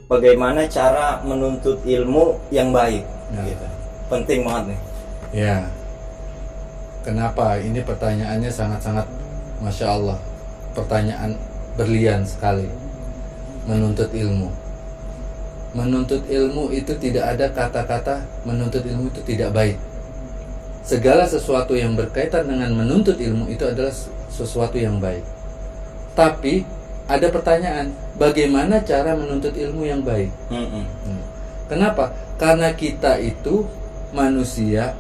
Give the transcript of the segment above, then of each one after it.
Bagaimana cara menuntut ilmu yang baik? Nah. Gitu. Penting banget nih. Ya, kenapa? Ini pertanyaannya sangat-sangat, Masya Allah, pertanyaan berlian sekali. Menuntut ilmu. Menuntut ilmu itu tidak ada kata-kata menuntut ilmu itu tidak baik. Segala sesuatu yang berkaitan dengan menuntut ilmu itu adalah sesuatu yang baik. Tapi ada pertanyaan, bagaimana cara menuntut ilmu yang baik? Kenapa? Karena kita itu manusia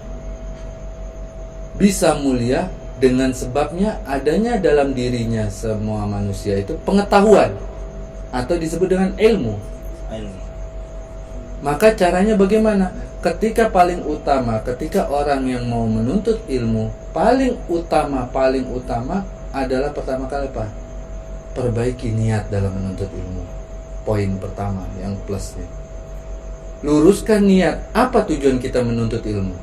bisa mulia dengan sebabnya adanya dalam dirinya semua manusia itu pengetahuan atau disebut dengan ilmu. Maka caranya bagaimana? Ketika paling utama, ketika orang yang mau menuntut ilmu, paling utama adalah pertama kali apa? Perbaiki niat dalam menuntut ilmu. Poin pertama yang plusnya. Luruskan niat. Apa tujuan kita menuntut ilmu?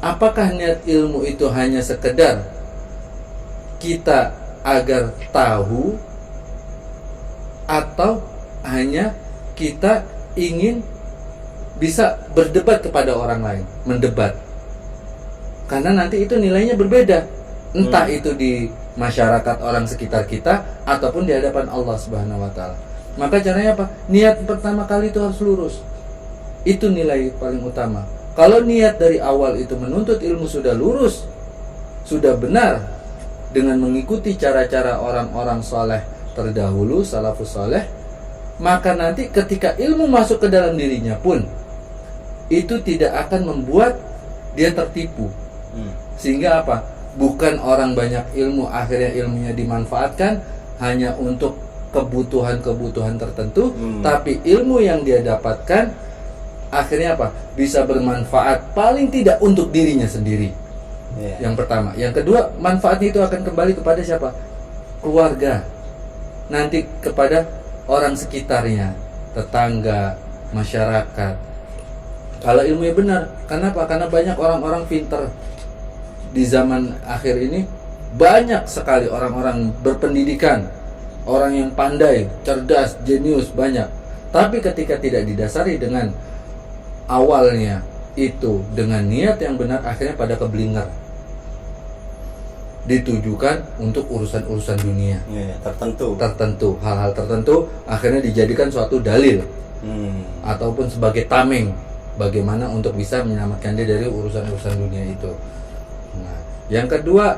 Apakah niat ilmu itu hanya sekedar kita agar tahu, atau hanya kita ingin bisa berdebat kepada orang lain, mendebat? Karena nanti itu nilainya berbeda, entah itu di masyarakat orang sekitar kita ataupun di hadapan Allah Subhanahu wa taala. Maka caranya apa? Niat pertama kali itu harus lurus. Itu nilai paling utama. Kalau niat dari awal itu menuntut ilmu sudah lurus, sudah benar dengan mengikuti cara-cara orang-orang soleh terdahulu, salafus soleh, maka nanti ketika ilmu masuk ke dalam dirinya pun itu tidak akan membuat dia tertipu. Sehingga apa? Bukan orang banyak ilmu akhirnya ilmunya dimanfaatkan hanya untuk kebutuhan-kebutuhan tertentu, tapi ilmu yang dia dapatkan akhirnya apa? Bisa bermanfaat paling tidak untuk dirinya sendiri. Yang pertama. Yang kedua, manfaatnya itu akan kembali kepada siapa? Keluarga. Nanti kepada orang sekitarnya, tetangga, masyarakat. Kalau ilmunya benar, kenapa? Karena banyak orang-orang pintar di zaman akhir ini, banyak sekali orang-orang berpendidikan, orang yang pandai, cerdas, jenius, banyak. Tapi ketika tidak didasari dengan awalnya itu dengan niat yang benar, akhirnya pada keblinger, ditujukan untuk urusan-urusan dunia tertentu, hal-hal tertentu, akhirnya dijadikan suatu dalil ataupun sebagai tameng bagaimana untuk bisa menyelamatkan dia dari urusan-urusan dunia itu. Nah, yang kedua,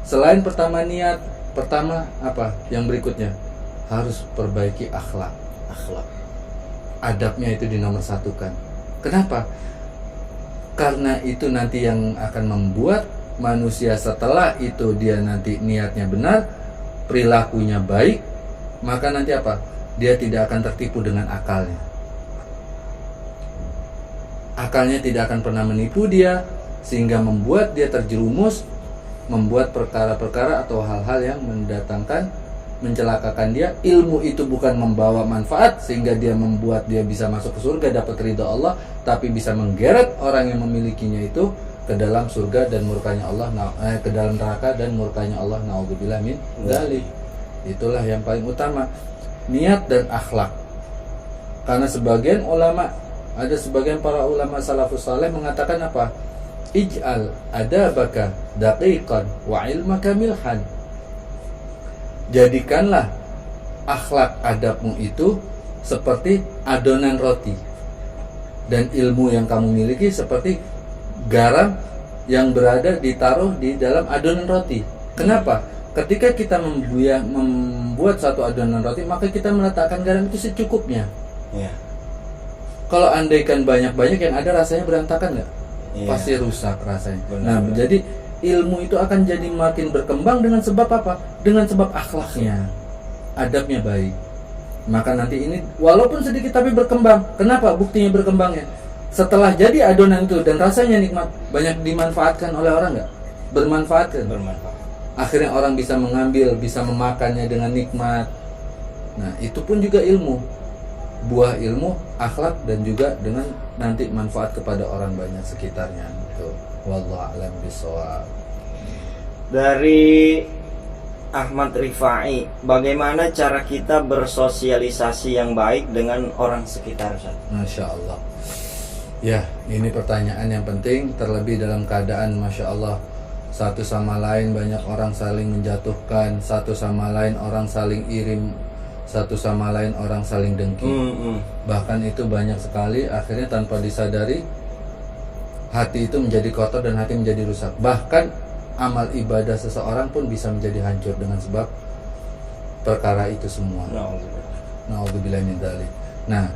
selain pertama niat, pertama apa? Yang berikutnya harus perbaiki akhlak. Adabnya itu dinomorsatukan. Kenapa? Karena itu nanti yang akan membuat manusia setelah itu dia nanti niatnya benar, perilakunya baik, maka nanti apa? Dia tidak akan tertipu dengan akalnya. Akalnya tidak akan pernah menipu dia, sehingga membuat dia terjerumus membuat perkara-perkara atau hal-hal yang mencelakakan dia. Ilmu itu bukan membawa manfaat sehingga dia membuat dia bisa masuk ke surga, dapat ridha Allah, tapi bisa menggeret orang yang memilikinya itu ke dalam surga dan murkanya Allah, ke dalam neraka dan murkanya Allah. Naudzubillah min dzalik. Itulah yang paling utama, niat dan akhlak. Karena sebagian ulama, ada sebagian para ulama salafus saleh mengatakan apa? Ij'al adabaka daqiqan wa ilmaka milhan. Jadikanlah akhlak adabmu itu seperti adonan roti, dan ilmu yang kamu miliki seperti garam yang ditaruh di dalam adonan roti. Kenapa? Ketika kita membuat satu adonan roti, maka kita meletakkan garam itu secukupnya. Kalau andaikan banyak-banyak, yang ada rasanya berantakan nggak? Pasti rusak rasanya. Jadi ilmu itu akan jadi makin berkembang dengan sebab apa? Dengan sebab akhlaknya, adabnya baik. Maka nanti ini walaupun sedikit tapi berkembang. Kenapa? Buktinya berkembangnya, setelah jadi adonan itu dan rasanya nikmat, banyak dimanfaatkan oleh orang nggak? Bermanfaat kan? akhirnya orang bisa mengambil, bisa memakannya dengan nikmat. Nah, itu pun juga ilmu, buah ilmu, akhlak, dan juga dengan nanti manfaat kepada orang banyak sekitarnya. Itu wallahu a'lam bishawab. Dari Ahmad Rifai, bagaimana cara kita bersosialisasi yang baik dengan orang sekitar, Ustaz? Masya Allah. Ya, ini pertanyaan yang penting, terlebih dalam keadaan Masya Allah satu sama lain banyak orang saling menjatuhkan, satu sama lain orang saling irim, satu sama lain orang saling dengki. Bahkan itu banyak sekali, akhirnya tanpa disadari hati itu menjadi kotor dan hati menjadi rusak. Bahkan amal ibadah seseorang pun bisa menjadi hancur dengan sebab perkara itu semua. Na'udzubillah min dzalik. Nah,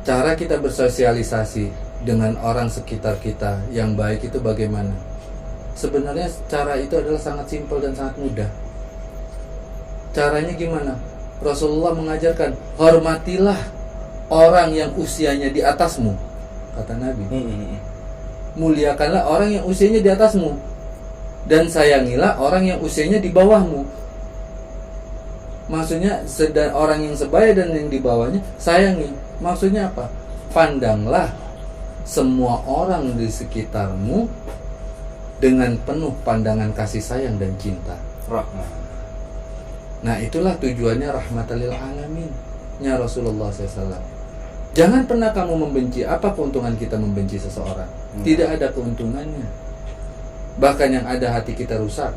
cara kita bersosialisasi dengan orang sekitar kita yang baik itu bagaimana? Sebenarnya cara itu adalah sangat simpel dan sangat mudah. Caranya gimana? Rasulullah mengajarkan, hormatilah orang yang usianya di atasmu, kata Nabi. Muliakanlah orang yang usianya di atasmu, dan sayangilah orang yang usianya di bawahmu. Maksudnya orang yang sebaya dan yang di bawahnya sayangi. Maksudnya apa? Pandanglah semua orang di sekitarmu dengan penuh pandangan kasih sayang dan cinta. Nah, itulah tujuannya rahmatan lil alamin nya Rasulullah SAW. Jangan pernah kamu membenci. Apa keuntungan kita membenci seseorang? Tidak ada keuntungannya. Bahkan yang ada hati kita rusak.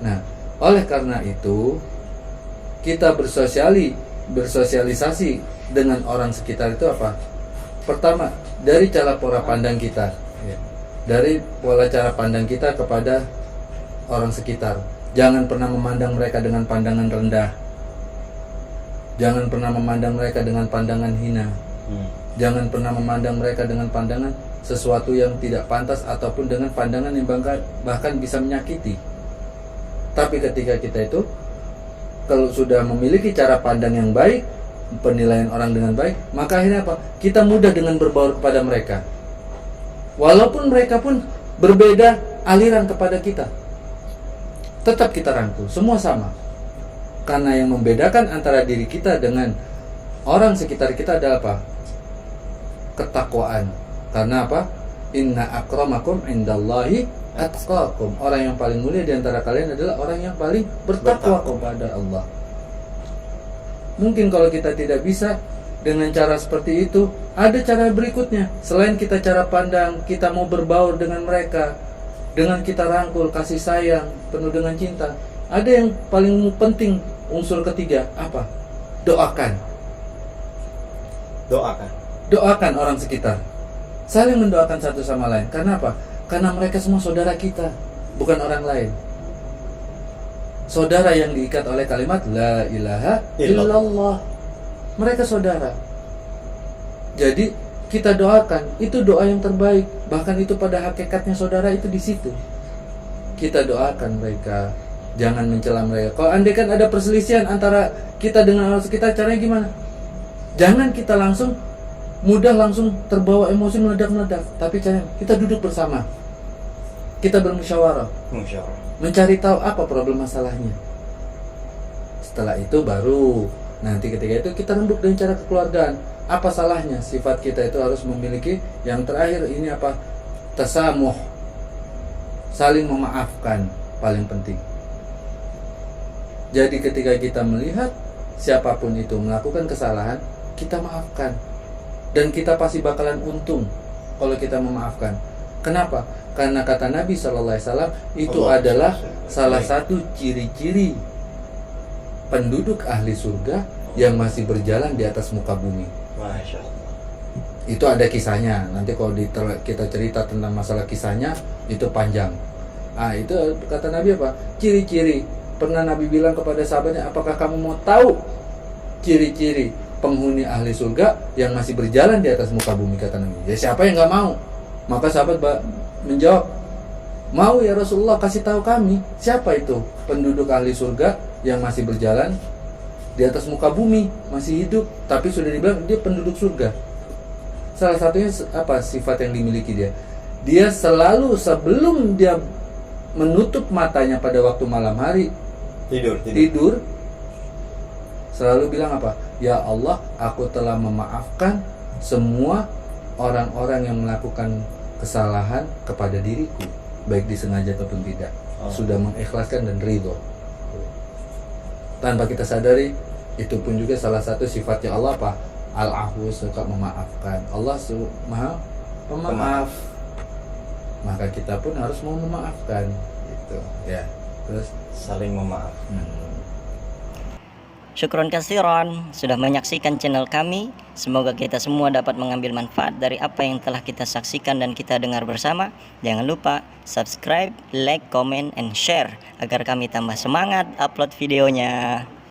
Nah, oleh karena itu kita bersosialisasi dengan orang sekitar itu apa? Pertama, dari cara pola pandang kita, dari pola cara pandang kita kepada orang sekitar. Jangan pernah memandang mereka dengan pandangan rendah. Jangan pernah memandang mereka dengan pandangan hina. Jangan pernah memandang mereka dengan pandangan sesuatu yang tidak pantas ataupun dengan pandangan yang bahkan bisa menyakiti. Tapi ketika kita itu kalau sudah memiliki cara pandang yang baik, penilaian orang dengan baik, maka akhirnya apa? Kita mudah dengan berbaur kepada mereka. Walaupun mereka pun berbeda aliran kepada kita, tetap kita rangkul, semua sama. Karena yang membedakan antara diri kita dengan orang sekitar kita adalah apa? Ketakwaan. Karena apa? Inna akramakum indallahi atqakum. Orang yang paling mulia di antara kalian adalah orang yang paling bertakwa kepada Allah. Mungkin kalau kita tidak bisa dengan cara seperti itu, ada cara berikutnya. Selain kita cara pandang, kita mau berbaur dengan mereka, dengan kita rangkul, kasih sayang, penuh dengan cinta. Ada yang paling penting, unsur ketiga, apa? Doakan. Doakan orang sekitar. Saling mendoakan satu sama lain. Karena apa? Karena mereka semua saudara kita, bukan orang lain. Saudara yang diikat oleh kalimat La ilaha illallah. Mereka saudara. Jadi kita doakan, itu doa yang terbaik. Bahkan itu pada hakikatnya saudara itu di situ. Kita doakan mereka, jangan mencela mereka. Kalau andai kan ada perselisihan antara kita dengan orang sekitar, caranya gimana? Jangan kita langsung terbawa emosi meledak-meledak. Tapi caranya kita duduk bersama, kita bermusyawarah, mencari tahu apa problem masalahnya. Setelah itu baru nanti ketika itu kita rembuk dengan cara kekeluargaan. Apa salahnya? Sifat kita itu harus memiliki yang terakhir ini apa? Tasamuh, saling memaafkan, paling penting. Jadi ketika kita melihat siapapun itu melakukan kesalahan, kita maafkan. Dan kita pasti bakalan untung kalau kita memaafkan. Kenapa? Karena kata Nabi SAW itu adalah salah satu ciri-ciri penduduk ahli surga yang masih berjalan di atas muka bumi. Masya Allah. Itu ada kisahnya. Nanti kalau kita cerita tentang masalah kisahnya itu panjang. Itu kata Nabi apa? Ciri-ciri. Pernah Nabi bilang kepada sahabatnya, apakah kamu mau tahu ciri-ciri penghuni ahli surga yang masih berjalan di atas muka bumi, kata Nabi. Ya siapa yang nggak mau? Maka sahabat menjawab, mau ya Rasulullah, kasih tahu kami siapa itu penduduk ahli surga yang masih berjalan di atas muka bumi, masih hidup, tapi sudah dibilang dia penduduk surga. Salah satunya apa sifat yang dimiliki dia? Dia selalu sebelum dia menutup matanya pada waktu malam hari Tidur. tidur, selalu bilang apa? Ya Allah, aku telah memaafkan semua orang-orang yang melakukan kesalahan kepada diriku, baik disengaja ataupun tidak. Sudah mengikhlaskan dan ridho. Tanpa kita sadari, itu pun juga salah satu sifatnya Allah apa? Al-Afu, suka memaafkan. Allah maha pemaaf. Maka kita pun harus mau memaafkan, gitu ya. Terus Saling memaaf. Syukron kasiron sudah menyaksikan channel kami. Semoga kita semua dapat mengambil manfaat dari apa yang telah kita saksikan dan kita dengar bersama. Jangan lupa subscribe, like, comment, and share agar kami tambah semangat upload videonya.